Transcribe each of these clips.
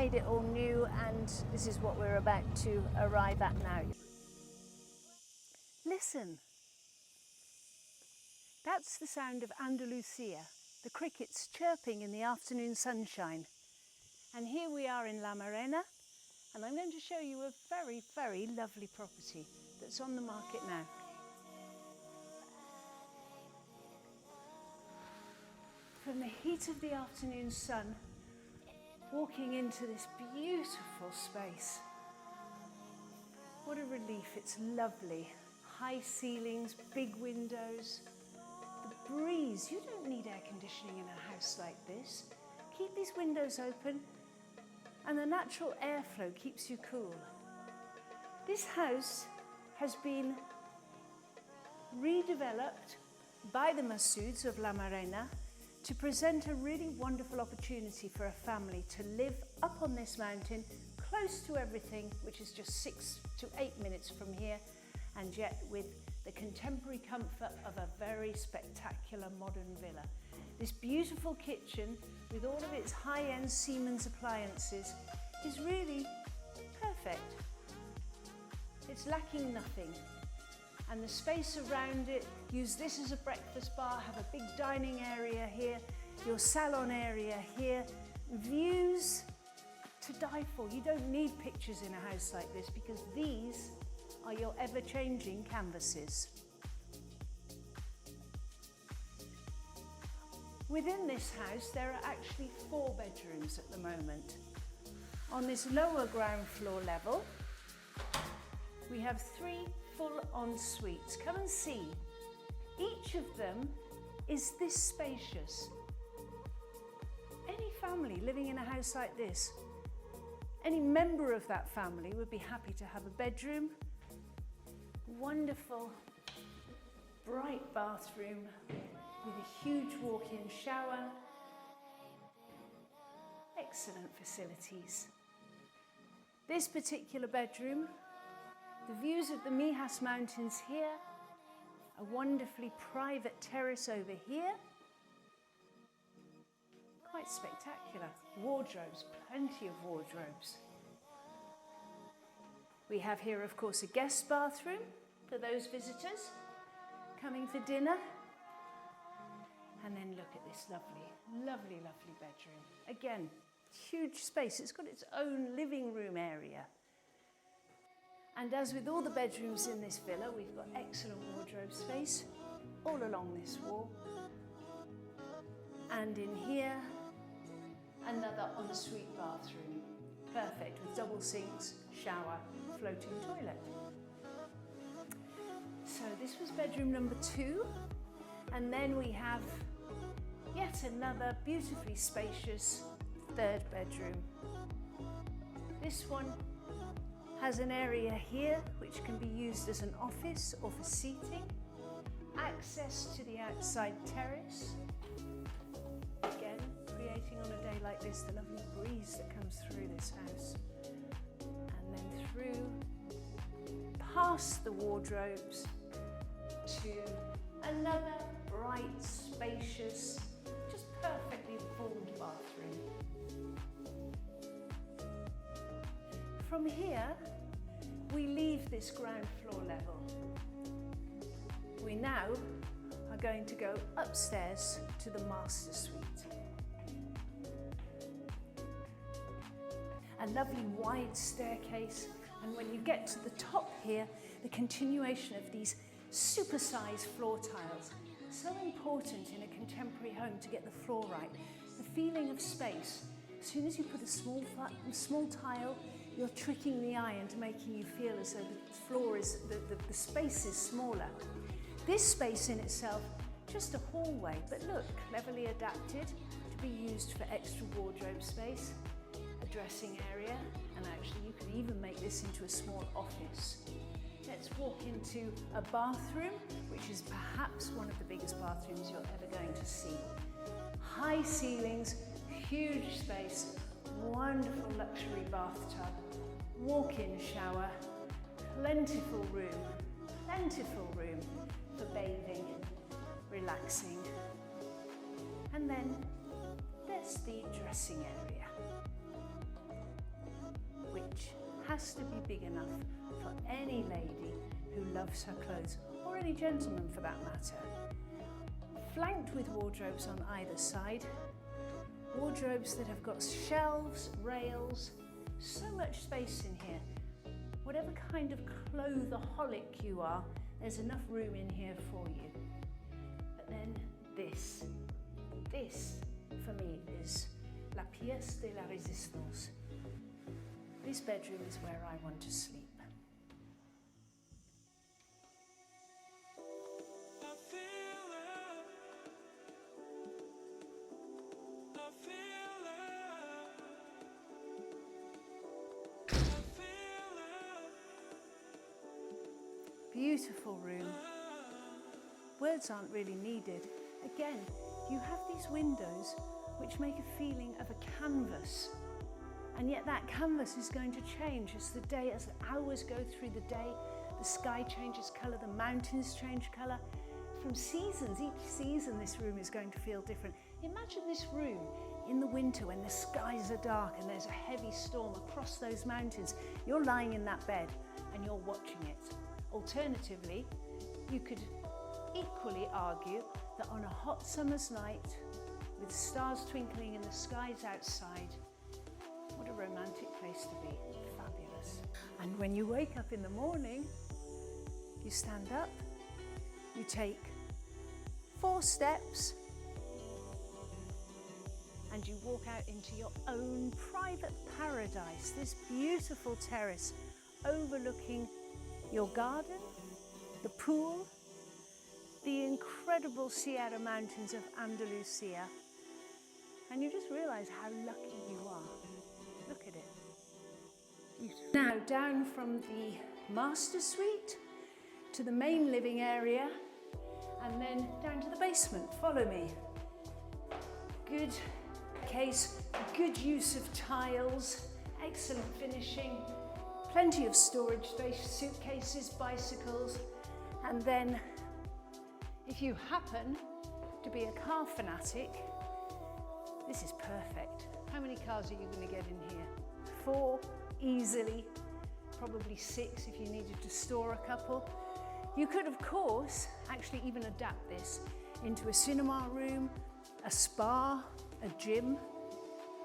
made it all new, and this is what we're about to arrive at now. Listen, that's the sound of Andalusia, the crickets chirping in the afternoon sunshine. And here we are in La Mairena, and I'm going to show you a very, very lovely property that's on the market now. From the heat of the afternoon sun, walking into this beautiful space. What a relief, it's lovely. High ceilings, big windows. The breeze, you don't need air conditioning in a house like this. Keep these windows open and the natural airflow keeps you cool. This house has been redeveloped by the Masouds of La Mairena to present a really wonderful opportunity for a family to live up on this mountain, close to everything, which is just 6 to 8 minutes from here, and yet with the contemporary comfort of a very spectacular modern villa. This beautiful kitchen, with all of its high-end Siemens appliances, is really perfect. It's lacking nothing. And the space around it, use this as a breakfast bar, have a big dining area here, your salon area here, views to die for. You don't need pictures in a house like this because these are your ever-changing canvases. Within this house, there are actually 4 bedrooms at the moment. On this lower ground floor level, we have 3 full en-suites. Come and see. Each of them is this spacious. Any family living in a house like this, any member of that family would be happy to have a bedroom, wonderful, bright bathroom with a huge walk-in shower, excellent facilities. This particular bedroom, the views of the Mijas Mountains here, a wonderfully private terrace over here. Quite spectacular. Wardrobes, plenty of wardrobes. We have here, of course, a guest bathroom for those visitors coming for dinner. And then look at this lovely, lovely, lovely bedroom. Again, huge space. It's got its own living room area. And as with all the bedrooms in this villa, we've got excellent wardrobe space all along this wall. And in here, another ensuite bathroom. Perfect, with double sinks, shower, floating toilet. So this was bedroom number 2. And then we have yet another beautifully spacious 3rd bedroom. This one has an area here which can be used as an office or for seating, access to the outside terrace, again creating on a day like this the lovely breeze that comes through this house, and then through past the wardrobes to another bright, spacious, just perfectly formed bathroom. From here, we leave this ground floor level. We now are going to go upstairs to the master suite. A lovely wide staircase, and when you get to the top here, the continuation of these supersized floor tiles. So important in a contemporary home to get the floor right. The feeling of space. As soon as you put a small tile, you're tricking the eye into making you feel as though the floor is, the space is smaller. This space in itself, just a hallway, but look, cleverly adapted to be used for extra wardrobe space, a dressing area, and actually you could even make this into a small office. Let's walk into a bathroom, which is perhaps one of the biggest bathrooms you're ever going to see. High ceilings, huge space, wonderful luxury bathtub, walk-in shower, plentiful room for bathing, relaxing. And then there's the dressing area. has to be big enough for any lady who loves her clothes, or any gentleman for that matter. Flanked with wardrobes on either side, wardrobes that have got shelves, rails, so much space in here. Whatever kind of clothaholic you are, there's enough room in here for you. But then this for me is la pièce de la résistance. This bedroom is where I want to sleep. Beautiful room. Words aren't really needed. Again, you have these windows which make a feeling of a canvas. And yet that canvas is going to change as the hours go through the day. The sky changes colour, the mountains change colour. From seasons, each season this room is going to feel different. Imagine this room in the winter when the skies are dark and there's a heavy storm across those mountains. You're lying in that bed and you're watching it. Alternatively, you could equally argue that on a hot summer's night, with stars twinkling in the skies outside, what a romantic place to be. Fabulous. And when you wake up in the morning, you stand up, you take 4 steps, and you walk out into your own private paradise, this beautiful terrace overlooking your garden, the pool, the incredible Sierra Mountains of Andalusia, and you just realise how lucky you are. Look at it. Beautiful. Now down from the master suite to the main living area, and then down to the basement. Follow me. Good case, good use of tiles, excellent finishing, plenty of storage space, suitcases, bicycles, and then if you happen to be a car fanatic, this is perfect. How many cars are you going to get in here? 4 easily, probably 6 if you needed to store a couple. You could, of course, actually even adapt this into a cinema room, a spa, a gym,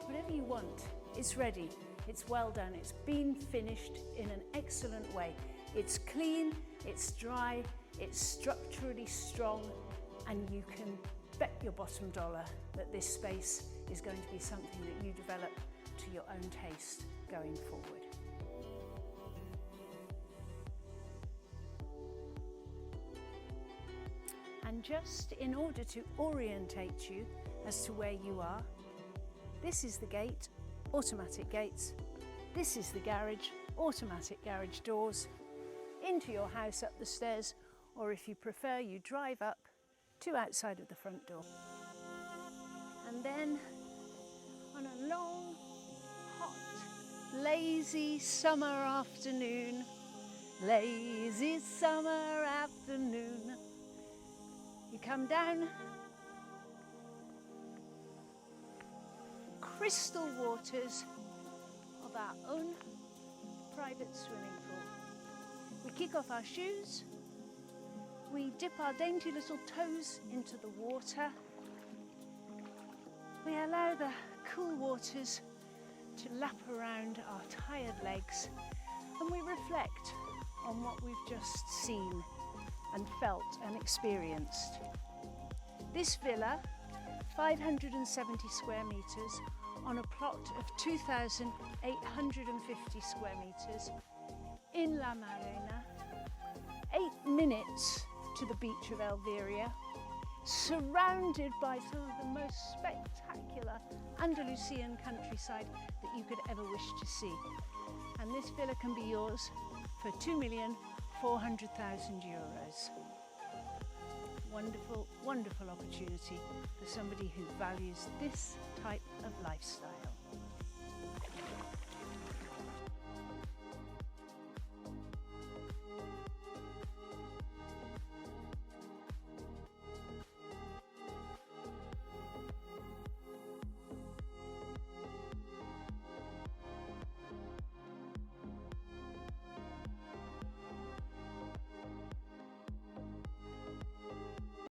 whatever you want. It's ready. It's well done. It's been finished in an excellent way. It's clean, it's dry, it's structurally strong, and you can bet your bottom dollar that this space is going to be something that you develop to your own taste going forward. And just in order to orientate you as to where you are, this is the gate, automatic gates. This is the garage, automatic garage doors, into your house up the stairs, or if you prefer, you drive up to outside of the front door. And then on a long, hot, lazy summer afternoon, you come down, crystal waters of our own private swimming pool. We kick off our shoes, we dip our dainty little toes into the water, we allow the cool waters to lap around our tired legs, and we reflect on what we've just seen and felt and experienced. This villa, 570 square metres on a plot of 2,850 square metres in La Mairena, 8 minutes to the beach of Elveria, surrounded by some of the most spectacular Andalusian countryside that you could ever wish to see. And this villa can be yours for €2,400,000. Wonderful, wonderful opportunity for somebody who values this type of lifestyle.